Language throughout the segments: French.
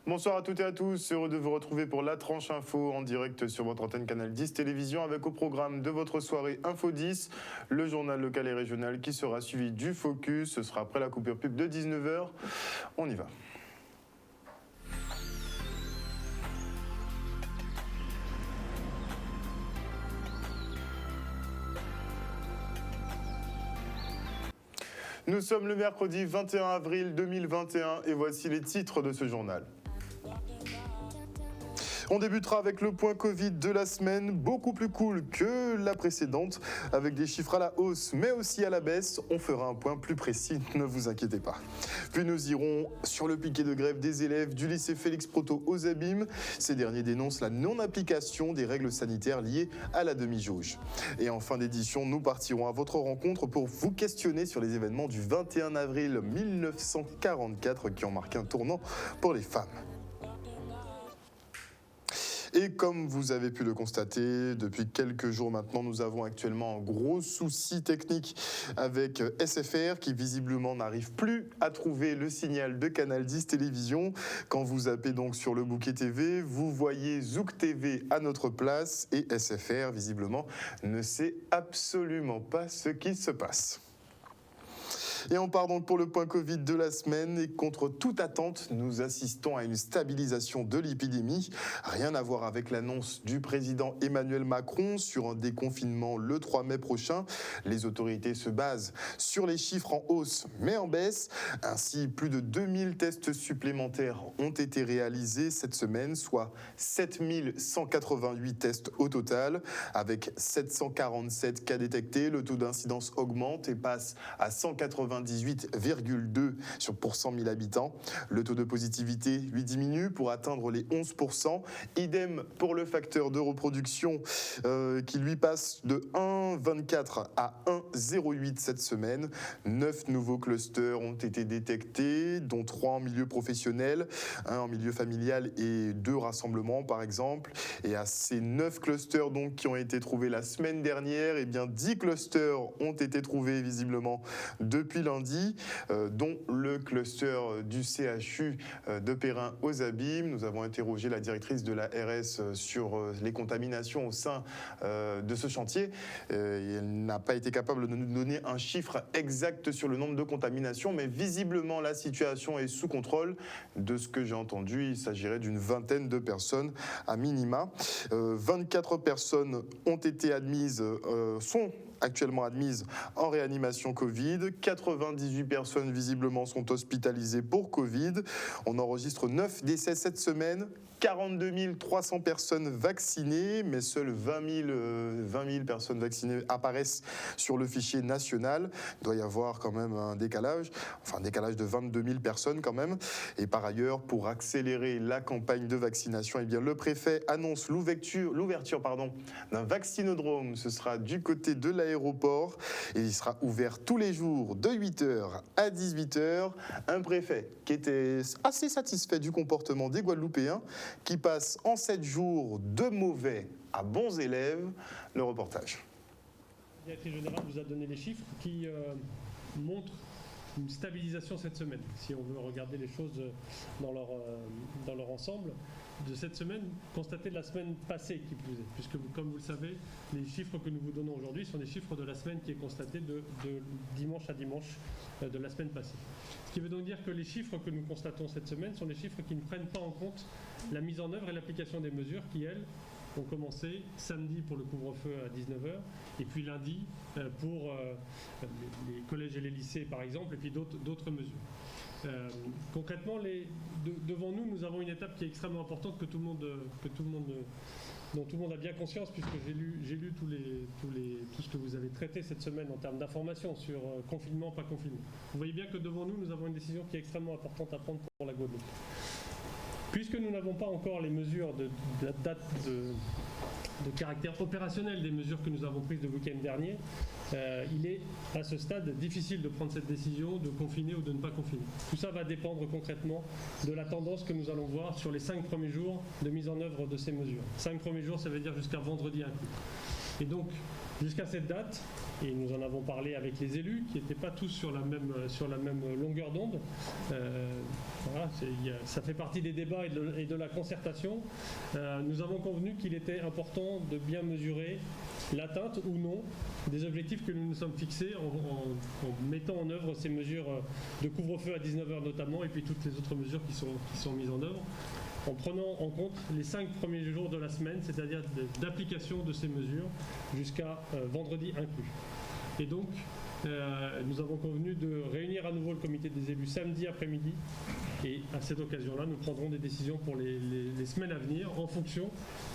Bonsoir à toutes et à tous, heureux de vous retrouver pour la tranche info en direct sur votre antenne Canal 10 Télévision avec au programme de votre soirée Info 10, le journal local et régional qui sera suivi du Focus, ce sera après la coupure pub de 19h. On y va. Nous sommes le mercredi 21 avril 2021 et voici les titres de ce journal. On débutera avec le point Covid de la semaine, beaucoup plus cool que la précédente, avec des chiffres à la hausse mais aussi à la baisse. On fera un point plus précis, ne vous inquiétez pas. Puis nous irons sur le piquet de grève des élèves du lycée Félix Proto aux Abîmes. Ces derniers dénoncent la non-application des règles sanitaires liées à la demi-jauge. Et en fin d'édition, nous partirons à votre rencontre pour vous questionner sur les événements du 21 avril 1944 qui ont marqué un tournant pour les femmes. Et comme vous avez pu le constater, depuis quelques jours maintenant, nous avons actuellement un gros souci technique avec SFR qui visiblement n'arrive plus à trouver le signal de Canal 10 Télévision. Quand vous zappez donc sur le bouquet TV, vous voyez Zouk TV à notre place et SFR visiblement ne sait absolument pas ce qui se passe. Et on part donc pour le point Covid de la semaine et contre toute attente, nous assistons à une stabilisation de l'épidémie. Rien à voir avec l'annonce du président Emmanuel Macron sur un déconfinement le 3 mai prochain. Les autorités se basent sur les chiffres en hausse mais en baisse. Ainsi, plus de 2000 tests supplémentaires ont été réalisés cette semaine, soit 7188 tests au total. Avec 747 cas détectés, le taux d'incidence augmente et passe à 198,2 pour 100 000 habitants. Le taux de positivité lui diminue pour atteindre les 11%. Idem pour le facteur de reproduction qui lui passe de 1,24 à 1,08 cette semaine. 9 nouveaux clusters ont été détectés, dont 3 en milieu professionnel, 1 en milieu familial et 2 rassemblements par exemple. Et à ces 9 clusters donc, qui ont été trouvés la semaine dernière, eh bien 10 clusters ont été trouvés visiblement depuis lundi, dont le cluster du CHU de Perrin aux Abîmes. Nous avons interrogé la directrice de la RS sur les contaminations au sein de ce chantier. Elle n'a pas été capable de nous donner un chiffre exact sur le nombre de contaminations, mais visiblement la situation est sous contrôle. De ce que j'ai entendu, il s'agirait d'une vingtaine de personnes à minima. 24 personnes ont été admises, sont actuellement admises en réanimation Covid. 98 personnes visiblement sont hospitalisées pour Covid. On enregistre 9 décès cette semaine, 42 300 personnes vaccinées, mais seules 20 000 personnes vaccinées apparaissent sur le fichier national. Il doit y avoir quand même un décalage de 22 000 personnes quand même. Et par ailleurs, pour accélérer la campagne de vaccination, eh bien, le préfet annonce l'ouverture d'un vaccinodrome. Ce sera du côté de l'aéroport et il sera ouvert tous les jours de 8h à 18h. Un préfet qui était assez satisfait du comportement des Guadeloupéens qui passent en 7 jours de mauvais à bons élèves. Le reportage. La directrice générale vous a donné les chiffres qui montrent une stabilisation cette semaine. Si on veut regarder les choses dans leur ensemble, de cette semaine, constatée de la semaine passée qui plus est, puisque comme vous le savez, les chiffres que nous vous donnons aujourd'hui sont des chiffres de la semaine qui est constatée de dimanche à dimanche de la semaine passée. Ce qui veut donc dire que les chiffres que nous constatons cette semaine sont des chiffres qui ne prennent pas en compte la mise en œuvre et l'application des mesures qui, elles, ont commencé samedi pour le couvre-feu à 19h et puis lundi pour les collèges et les lycées par exemple et puis d'autres mesures. Concrètement, devant nous, nous avons une étape qui est extrêmement importante dont tout le monde a bien conscience puisque j'ai lu tout ce que vous avez traité cette semaine en termes d'informations sur confinement, pas confinement. Vous voyez bien que devant nous avons une décision qui est extrêmement importante à prendre pour la Guadeloupe. Puisque nous n'avons pas encore les mesures de la date de caractère opérationnel des mesures que nous avons prises le week-end dernier, il est à ce stade difficile de prendre cette décision de confiner ou de ne pas confiner. Tout ça va dépendre concrètement de la tendance que nous allons voir sur les 5 premiers jours de mise en œuvre de ces mesures. 5 premiers jours, ça veut dire jusqu'à vendredi inclus. Et donc, jusqu'à cette date, et nous en avons parlé avec les élus qui n'étaient pas tous sur la même longueur d'onde, voilà, ça fait partie des débats et de la concertation. Nous avons convenu qu'il était important de bien mesurer l'atteinte ou non des objectifs que nous nous sommes fixés en mettant en œuvre ces mesures de couvre-feu à 19h notamment, et puis toutes les autres mesures qui sont mises en œuvre, en prenant en compte les 5 premiers jours de la semaine, c'est-à-dire d'application de ces mesures jusqu'à vendredi inclus. Et donc, nous avons convenu de réunir à nouveau le comité des élus samedi après-midi, et à cette occasion-là, nous prendrons des décisions pour les semaines à venir en fonction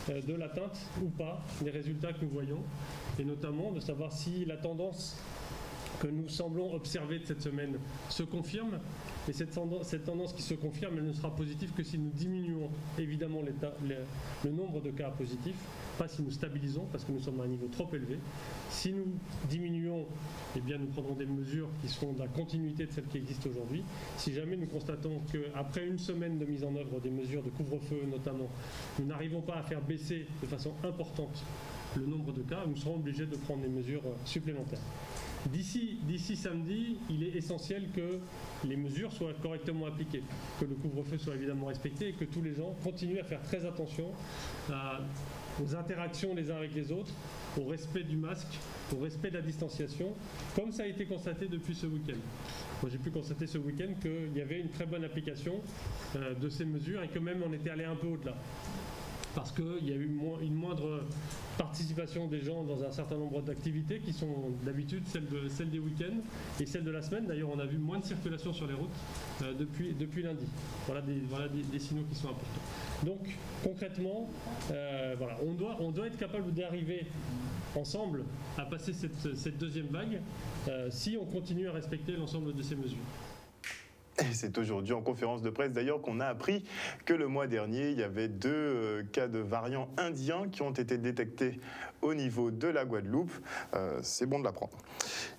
de l'atteinte ou pas des résultats que nous voyons, et notamment de savoir si la tendance que nous semblons observer de cette semaine se confirme. Et cette tendance qui se confirme, elle ne sera positive que si nous diminuons évidemment le nombre de cas positifs, pas si nous stabilisons, parce que nous sommes à un niveau trop élevé. Si nous diminuons, eh bien nous prendrons des mesures qui seront de la continuité de celles qui existent aujourd'hui. Si jamais nous constatons qu'après une semaine de mise en œuvre des mesures de couvre-feu notamment, nous n'arrivons pas à faire baisser de façon importante le nombre de cas, nous serons obligés de prendre des mesures supplémentaires. D'ici samedi, il est essentiel que les mesures soient correctement appliquées, que le couvre-feu soit évidemment respecté et que tous les gens continuent à faire très attention aux interactions les uns avec les autres, au respect du masque, au respect de la distanciation, comme ça a été constaté depuis ce week-end. Moi, j'ai pu constater ce week-end qu'il y avait une très bonne application de ces mesures et que même on était allé un peu au-delà. Parce qu'il y a eu une moindre participation des gens dans un certain nombre d'activités qui sont d'habitude celles des week-ends et celles de la semaine. D'ailleurs, on a vu moins de circulation sur les routes depuis lundi. Voilà des signaux qui sont importants. Donc, concrètement, voilà, on doit être capable d'arriver ensemble à passer cette deuxième vague si on continue à respecter l'ensemble de ces mesures. Et c'est aujourd'hui en conférence de presse d'ailleurs qu'on a appris que le mois dernier, il y avait 2 cas de variants indiens qui ont été détectés au niveau de la Guadeloupe. C'est bon de l'apprendre.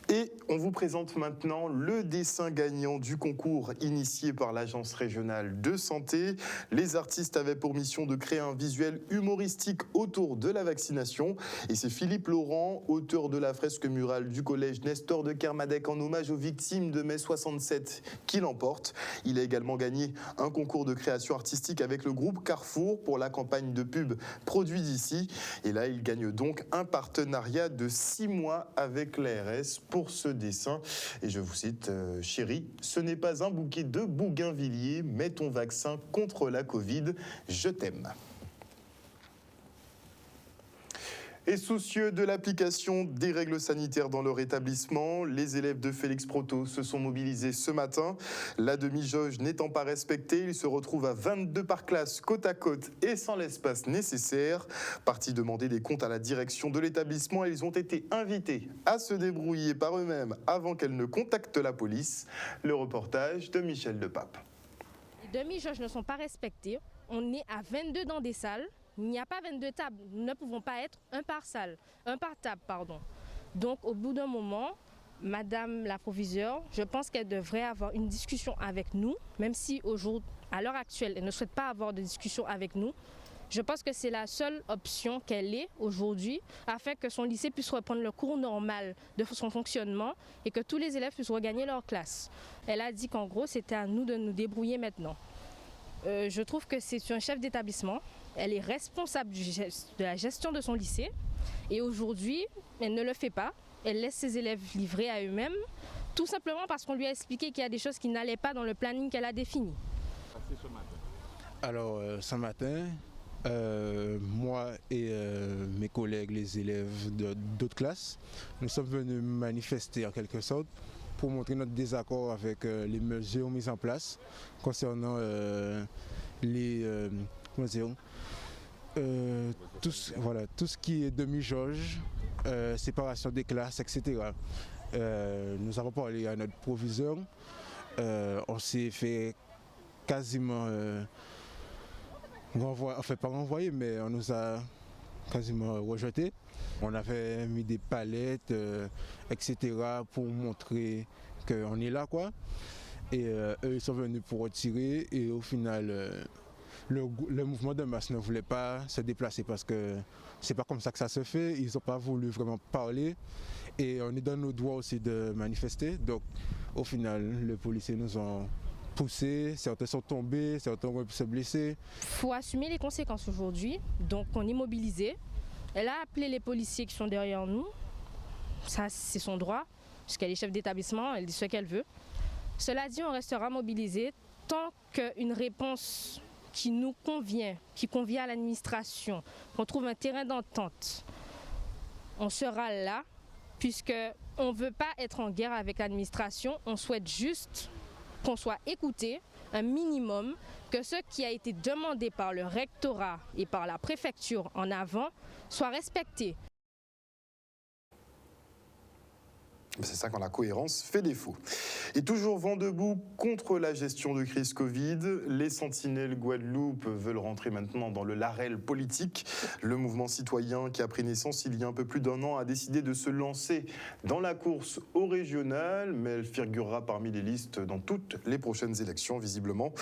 Et on vous présente maintenant le dessin gagnant du concours initié par l'Agence régionale de santé. Les artistes avaient pour mission de créer un visuel humoristique autour de la vaccination. Et c'est Philippe Laurent, auteur de la fresque murale du collège Nestor de Kermadec en hommage aux victimes de mai 67, qui l'emporte. Il a également gagné un concours de création artistique avec le groupe Carrefour pour la campagne de pub Produits d'ici. Et là, il gagne donc un partenariat de 6 mois avec l'ARS pour ce dessin. Et je vous cite, chérie, ce n'est pas un bouquet de bougainvilliers, mais ton vaccin contre la Covid, je t'aime. Et soucieux de l'application des règles sanitaires dans leur établissement, les élèves de Félix Proto se sont mobilisés ce matin. La demi-jauge n'étant pas respectée, ils se retrouvent à 22 par classe, côte à côte et sans l'espace nécessaire. Partis demander des comptes à la direction de l'établissement, ils ont été invités à se débrouiller par eux-mêmes avant qu'elle ne contacte la police. Le reportage de Michel Depape. Les demi-jauges ne sont pas respectées. On est à 22 dans des salles. Il n'y a pas 22 tables, nous ne pouvons pas être un par table. Donc au bout d'un moment, Madame la proviseure, je pense qu'elle devrait avoir une discussion avec nous, même si à l'heure actuelle, elle ne souhaite pas avoir de discussion avec nous. Je pense que c'est la seule option qu'elle ait aujourd'hui afin que son lycée puisse reprendre le cours normal de son fonctionnement et que tous les élèves puissent regagner leur classe. Elle a dit qu'en gros, c'était à nous de nous débrouiller maintenant. Je trouve que c'est un chef d'établissement. Elle est responsable de la gestion de son lycée et aujourd'hui, elle ne le fait pas. Elle laisse ses élèves livrés à eux-mêmes, tout simplement parce qu'on lui a expliqué qu'il y a des choses qui n'allaient pas dans le planning qu'elle a défini. Alors, ce matin, moi et mes collègues, les élèves d'autres classes, nous sommes venus manifester en quelque sorte pour montrer notre désaccord avec les mesures mises en place concernant tout ce qui est demi-jauge, séparation des classes, etc. Nous avons parlé à notre proviseur, on s'est fait quasiment pas renvoyer, mais on nous a quasiment rejeté. On avait mis des palettes, etc. pour montrer qu'on est là, quoi. Et eux, ils sont venus pour retirer et au final, le mouvement de masse ne voulait pas se déplacer parce que c'est pas comme ça que ça se fait. Ils n'ont pas voulu vraiment parler et on est dans nos droits aussi de manifester. Donc au final, les policiers nous ont poussés, certains sont tombés, certains ont pu se blesser. Il faut assumer les conséquences aujourd'hui, donc on est mobilisé. Elle a appelé les policiers qui sont derrière nous, ça c'est son droit, puisqu'elle est chef d'établissement, elle dit ce qu'elle veut. Cela dit, on restera mobilisé tant qu'une réponse qui nous convient, qui convient à l'administration, qu'on trouve un terrain d'entente, on sera là, puisqu'on ne veut pas être en guerre avec l'administration, on souhaite juste qu'on soit écouté, un minimum, que ce qui a été demandé par le rectorat et par la préfecture en avant soit respecté. C'est ça quand la cohérence fait défaut. Et toujours vent debout contre la gestion de crise Covid, les Sentinelles Guadeloupe veulent rentrer maintenant dans le larel politique. Le mouvement citoyen qui a pris naissance il y a un peu plus d'un an a décidé de se lancer dans la course au régional, mais elle figurera parmi les listes dans toutes les prochaines élections visiblement.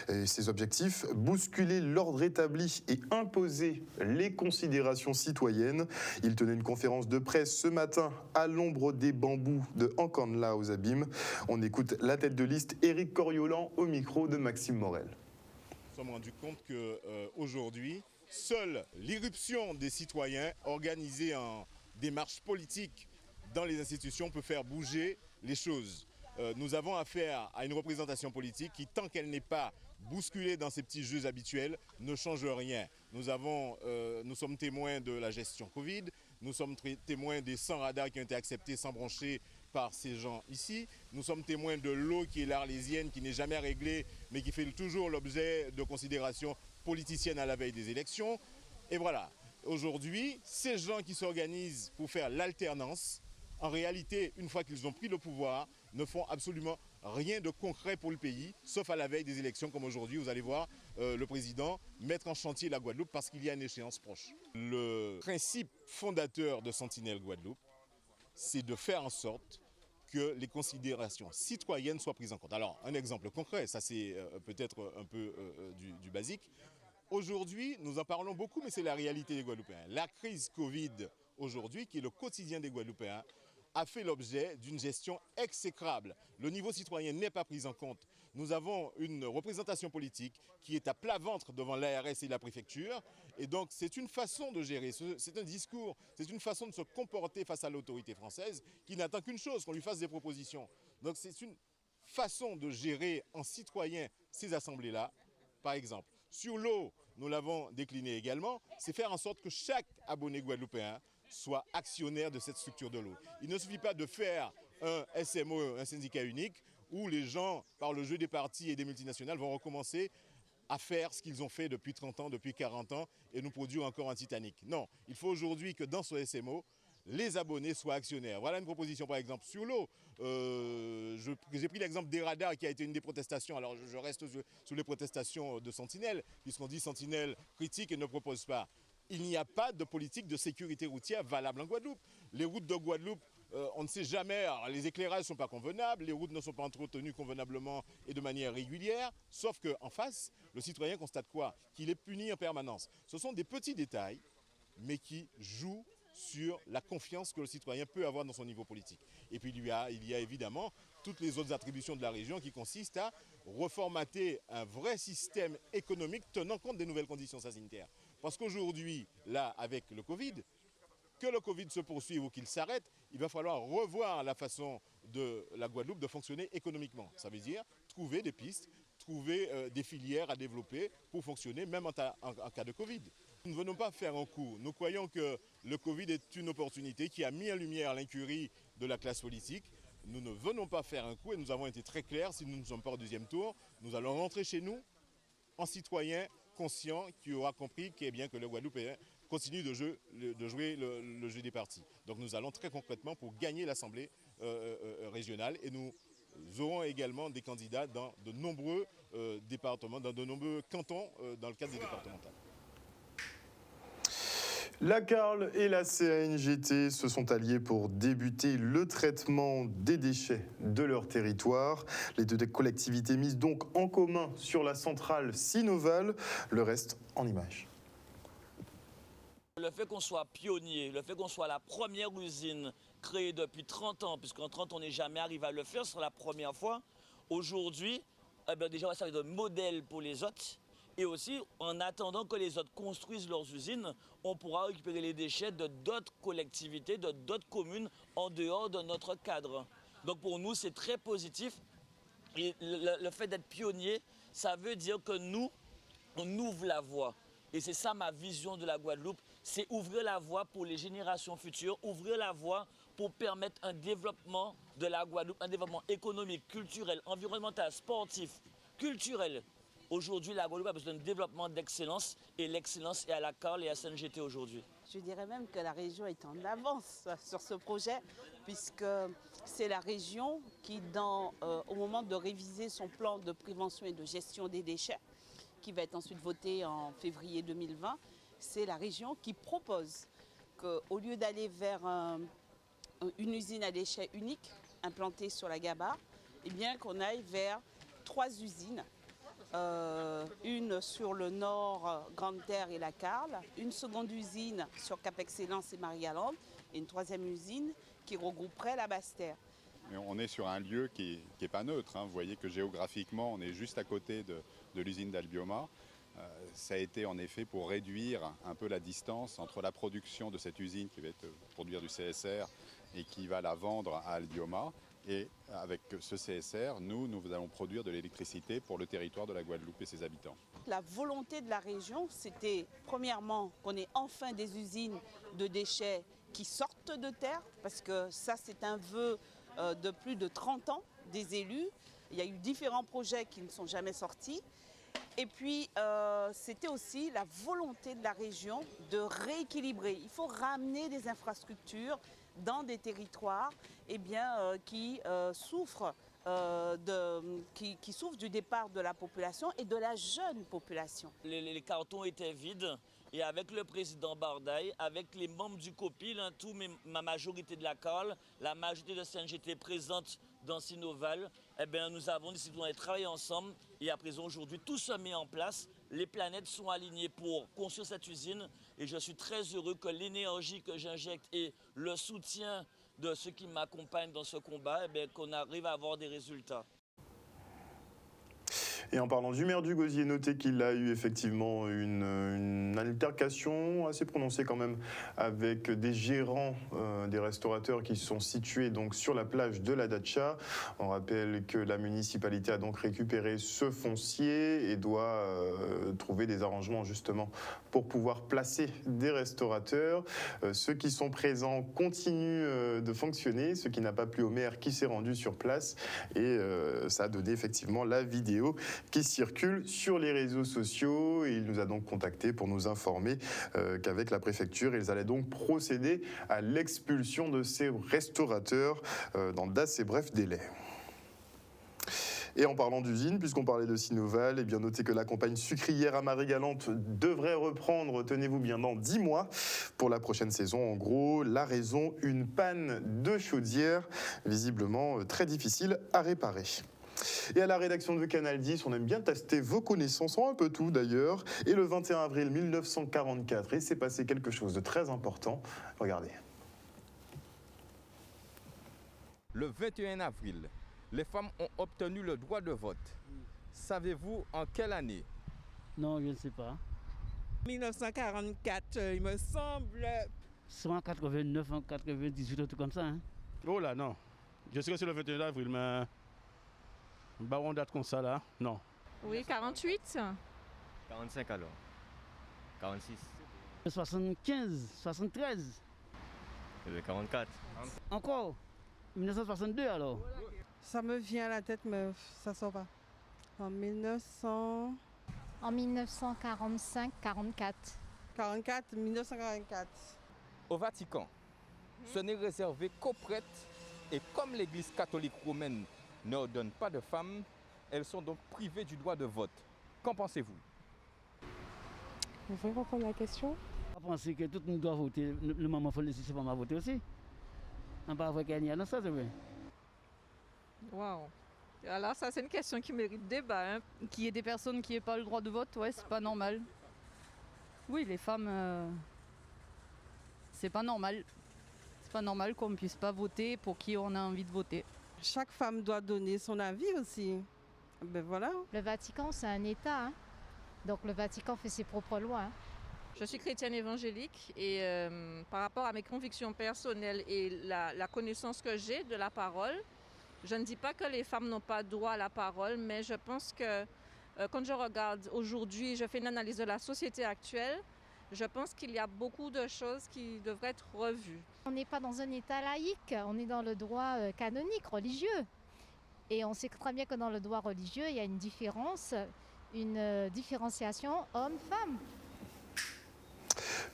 Et ses objectifs, bousculer l'ordre établi et imposer les considérations citoyennes. Il tenait une conférence de presse ce matin à l'ombre des bambous de Ancanla aux Abîmes. On écoute la tête de liste Éric Coriolan au micro de Maxime Morel. Nous sommes rendus compte qu'aujourd'hui, seule l'irruption des citoyens organisée en démarche politique dans les institutions peut faire bouger les choses. Nous avons affaire à une représentation politique qui, tant qu'elle n'est pas bousculée dans ses petits jeux habituels, ne change rien. Nous sommes témoins de la gestion Covid, nous sommes témoins des 100 radars qui ont été acceptés sans broncher par ces gens ici. Nous sommes témoins de l'eau qui est l'arlésienne, qui n'est jamais réglée, mais qui fait toujours l'objet de considérations politiciennes à la veille des élections. Et voilà, aujourd'hui, ces gens qui s'organisent pour faire l'alternance, en réalité, une fois qu'ils ont pris le pouvoir, ne font absolument rien de concret pour le pays, sauf à la veille des élections comme aujourd'hui. Vous allez voir le président mettre en chantier la Guadeloupe parce qu'il y a une échéance proche. Le principe fondateur de Sentinelles Guadeloupe, c'est de faire en sorte que les considérations citoyennes soient prises en compte. Alors, un exemple concret, ça c'est peut-être un peu du basique. Aujourd'hui, nous en parlons beaucoup, mais c'est la réalité des Guadeloupéens. La crise Covid aujourd'hui, qui est le quotidien des Guadeloupéens, a fait l'objet d'une gestion exécrable. Le niveau citoyen n'est pas pris en compte. Nous avons une représentation politique qui est à plat ventre devant l'ARS et la préfecture. Et donc c'est une façon de gérer, c'est un discours, c'est une façon de se comporter face à l'autorité française qui n'attend qu'une chose, qu'on lui fasse des propositions. Donc c'est une façon de gérer en citoyen ces assemblées-là. Par exemple, sur l'eau, nous l'avons décliné également, c'est faire en sorte que chaque abonné guadeloupéen soit actionnaire de cette structure de l'eau. Il ne suffit pas de faire un SMO, un syndicat unique, où les gens, par le jeu des partis et des multinationales, vont recommencer à faire ce qu'ils ont fait depuis 30 ans, depuis 40 ans, et nous produire encore un Titanic. Non, il faut aujourd'hui que dans ce SMO, les abonnés soient actionnaires. Voilà une proposition par exemple sur l'eau. J'ai pris l'exemple des radars qui a été une des protestations. Alors je reste sur les protestations de Sentinelle, puisqu'on dit Sentinelle critique et ne propose pas. Il n'y a pas de politique de sécurité routière valable en Guadeloupe. Les routes de Guadeloupe, on ne sait jamais, alors les éclairages ne sont pas convenables, les routes ne sont pas entretenues convenablement et de manière régulière, sauf qu'en face, le citoyen constate quoi? Qu'il est puni en permanence. Ce sont des petits détails, mais qui jouent sur la confiance que le citoyen peut avoir dans son niveau politique. Et puis il y a évidemment toutes les autres attributions de la région qui consistent à reformater un vrai système économique tenant compte des nouvelles conditions sanitaires. Parce qu'aujourd'hui, là, avec le Covid, que le Covid se poursuive ou qu'il s'arrête, il va falloir revoir la façon de la Guadeloupe de fonctionner économiquement. Ça veut dire trouver des pistes, trouver des filières à développer pour fonctionner même en cas de Covid. Nous ne venons pas faire un coup. Nous croyons que le Covid est une opportunité qui a mis en lumière l'incurie de la classe politique. Nous ne venons pas faire un coup et nous avons été très clairs, si nous ne sommes pas au deuxième tour, nous allons rentrer chez nous en citoyen conscient qui aura compris que le Guadeloupéen continue de jouer le jeu des partis. Donc nous allons très concrètement pour gagner l'Assemblée régionale et nous aurons également des candidats dans de nombreux départements, dans de nombreux cantons dans le cadre des départementales. La CARL et la CANGT se sont alliés pour débuter le traitement des déchets de leur territoire. Les deux collectivités misent donc en commun sur la centrale Sinoval. Le reste en images. Le fait qu'on soit pionnier, le fait qu'on soit la première usine créée depuis 30 ans, puisqu'en 30 ans on n'est jamais arrivé à le faire, c'est la première fois. Aujourd'hui, déjà on va servir de modèle pour les autres. Et aussi, en attendant que les autres construisent leurs usines, on pourra récupérer les déchets de d'autres collectivités, de d'autres communes en dehors de notre cadre. Donc pour nous, c'est très positif. Et le fait d'être pionnier, ça veut dire que nous, on ouvre la voie. Et c'est ça ma vision de la Guadeloupe, c'est ouvrir la voie pour les générations futures, ouvrir la voie pour permettre un développement de la Guadeloupe, un développement économique, culturel, environnemental, sportif, culturel. Aujourd'hui, la Guadeloupe a besoin d'un développement d'excellence et l'excellence est à la CARL et à CNGT aujourd'hui. Je dirais même que la région est en avance sur ce projet puisque c'est la région qui, au moment de réviser son plan de prévention et de gestion des déchets, qui va être ensuite voté en février 2020, c'est la région qui propose qu'au lieu d'aller vers une usine à déchets unique implantée sur la Gaba, eh bien qu'on aille vers 3 usines. Une sur le nord, Grande-Terre et la CARL, une seconde usine sur Cap-Excellence et Marie-Galante et une troisième usine qui regrouperait la Basse-Terre. On est sur un lieu qui n'est pas neutre. Vous voyez que géographiquement, on est juste à côté de l'usine d'Albioma. Ça a été en effet pour réduire un peu la distance entre la production de cette usine qui va produire du CSR et qui va la vendre à Albioma. Et avec ce CSR, nous allons produire de l'électricité pour le territoire de la Guadeloupe et ses habitants. La volonté de la région, c'était premièrement qu'on ait enfin des usines de déchets qui sortent de terre, parce que ça c'est un vœu de plus de 30 ans des élus. Il y a eu différents projets qui ne sont jamais sortis. Et puis, c'était aussi la volonté de la région de rééquilibrer. Il faut ramener des infrastructures dans des territoires qui souffrent du départ de la population et de la jeune population. Les cartons étaient vides et avec le président Bardaï, avec les membres du COPIL, ma majorité de la CARL, la majorité de CNGT présente dans Sinoval, nous avons décidé de travailler ensemble et à présent aujourd'hui tout se met en place. Les planètes sont alignées pour construire cette usine et je suis très heureux que l'énergie que j'injecte et le soutien de ceux qui m'accompagnent dans ce combat, qu'on arrive à avoir des résultats. Et en parlant du maire du Gosier, notez qu'il a eu effectivement une altercation assez prononcée quand même avec des gérants des restaurateurs qui sont situés donc sur la plage de la Dacha. On rappelle que la municipalité a donc récupéré ce foncier et doit trouver des arrangements justement pour pouvoir placer des restaurateurs. Ceux qui sont présents continuent de fonctionner, ce qui n'a pas plu au maire qui s'est rendu sur place et ça a donné effectivement la vidéo qui circule sur les réseaux sociaux et il nous a donc contacté pour nous informer qu'avec la préfecture, ils allaient donc procéder à l'expulsion de ces restaurateurs dans d'assez brefs délais. Et en parlant d'usine, puisqu'on parlait de Sinoval, bien notez que la campagne sucrière à Marie-Galante devrait reprendre, tenez-vous bien, dans 10 mois pour la prochaine saison. En gros, la raison, une panne de chaudière, visiblement très difficile à réparer. Et à la rédaction de Canal 10, on aime bien tester vos connaissances en un peu tout d'ailleurs. Et le 21 avril 1944, il s'est passé quelque chose de très important. Regardez. Le 21 avril, les femmes ont obtenu le droit de vote. Savez-vous en quelle année? Non, je ne sais pas. 1944, il me semble. Soit en 89, en 98, un truc comme ça. Hein? Oh là, non. Je sais que c'est le 21 avril, mais... Bah, on date comme ça là, non. Oui, 48. 45 alors. 46. 75, 73. Le 44. Encore 1962 alors. Ça me vient à la tête, mais ça sort pas. En 1900. En 1945, 44. 1944. Au Vatican, ce n'est réservé qu'aux prêtres et comme l'Église catholique romaine ne donne pas de femmes, elles sont donc privées du droit de vote. Qu'en pensez-vous? Vous pouvez reprendre la question? penser que tout le monde doit voter. Le maman faut laisser ses mamans voter aussi. On pas vrai qu'il y a dans ça, c'est vrai. Waouh. Alors ça, c'est une question qui mérite débat. Hein. Qu'il y ait des personnes qui n'aient pas le droit de vote, ouais, c'est pas normal. Oui, les femmes, c'est pas normal. C'est pas normal qu'on ne puisse pas voter pour qui on a envie de voter. Chaque femme doit donner son avis aussi. Ben voilà. Le Vatican, c'est un État. Hein. Donc le Vatican fait ses propres lois. Hein. Je suis chrétienne évangélique et par rapport à mes convictions personnelles et la connaissance que j'ai de la parole, je ne dis pas que les femmes n'ont pas droit à la parole, mais je pense que quand je regarde aujourd'hui, je fais une analyse de la société actuelle, je pense qu'il y a beaucoup de choses qui devraient être revues. On n'est pas dans un État laïque, on est dans le droit canonique, religieux. Et on sait très bien que dans le droit religieux, il y a une différence, une différenciation homme-femme.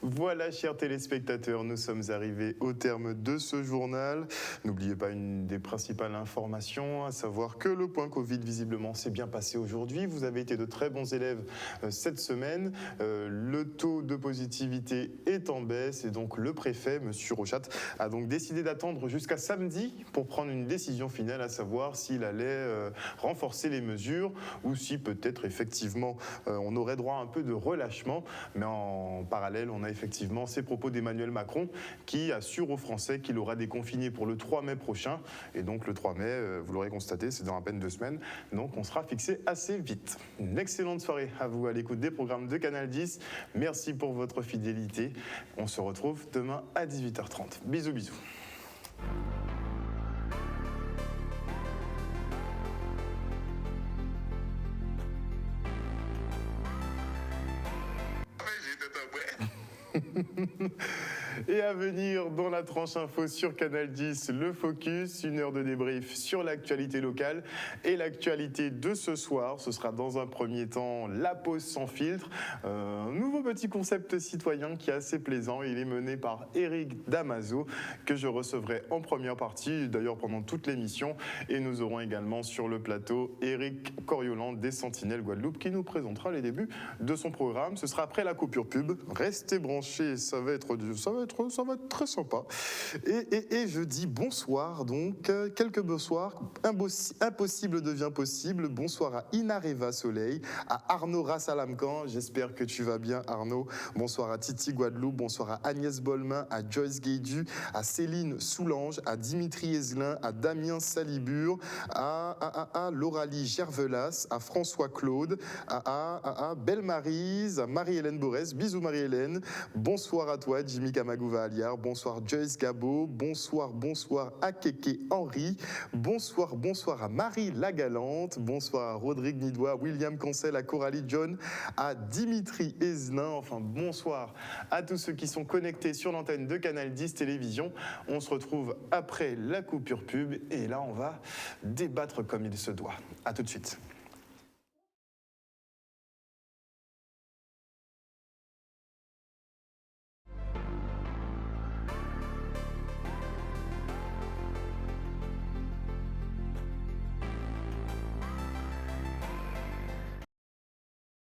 Voilà, chers téléspectateurs, nous sommes arrivés au terme de ce journal. N'oubliez pas une des principales informations, à savoir que le point Covid, visiblement, s'est bien passé aujourd'hui. Vous avez été de très bons élèves cette semaine. Le taux de positivité est en baisse et donc le préfet, M. Rochat, a donc décidé d'attendre jusqu'à samedi pour prendre une décision finale, à savoir s'il allait renforcer les mesures ou si peut-être effectivement on aurait droit à un peu de relâchement. Mais en parallèle, on a effectivement ces propos d'Emmanuel Macron qui assure aux Français qu'il aura déconfiné pour le 3 mai prochain. Et donc le 3 mai, vous l'aurez constaté, c'est dans à peine 2 semaines. Donc on sera fixé assez vite. Une excellente soirée à vous à l'écoute des programmes de Canal 10. Merci pour votre fidélité. On se retrouve demain à 18h30. Bisous, bisous. Et à venir dans la tranche info sur Canal 10, le Focus, 1 heure de débrief sur l'actualité locale et l'actualité de ce soir. Ce sera dans un premier temps la pause sans filtre, un nouveau petit concept citoyen qui est assez plaisant. Il est mené par Eric Damaso que je recevrai en première partie, d'ailleurs pendant toute l'émission. Et nous aurons également sur le plateau Eric Coriolan des Sentinelles Guadeloupe qui nous présentera les débuts de son programme. Ce sera après la coupure pub. Restez branchés, ça va être très sympa. Et je dis bonsoir, donc, quelques bonsoirs. Impossible devient possible. Bonsoir à Inareva Soleil, à Arnaud Rassalamcan. J'espère que tu vas bien, Arnaud. Bonsoir à Titi Guadeloupe. Bonsoir à Agnès Bolmin, à Joyce Guédu, à Céline Soulange, à Dimitri Ezelin, à Damien Salibur, à Lauralie Gervelas, à François Claude, à Belle-Maryse, à Marie-Hélène Borès. Bisous Marie-Hélène. Bonsoir à toi, Jimmy Kamagouva Aliar. Bonsoir Joyce Gabo. Bonsoir à Keke Henry. Bonsoir à Marie Lagalante. Bonsoir à Rodrigue Nidois, William Cancel, à Coralie John, à Dimitri Ezelin. Enfin, bonsoir à tous ceux qui sont connectés sur l'antenne de Canal 10 Télévision. On se retrouve après la coupure pub et là, on va débattre comme il se doit. À tout de suite.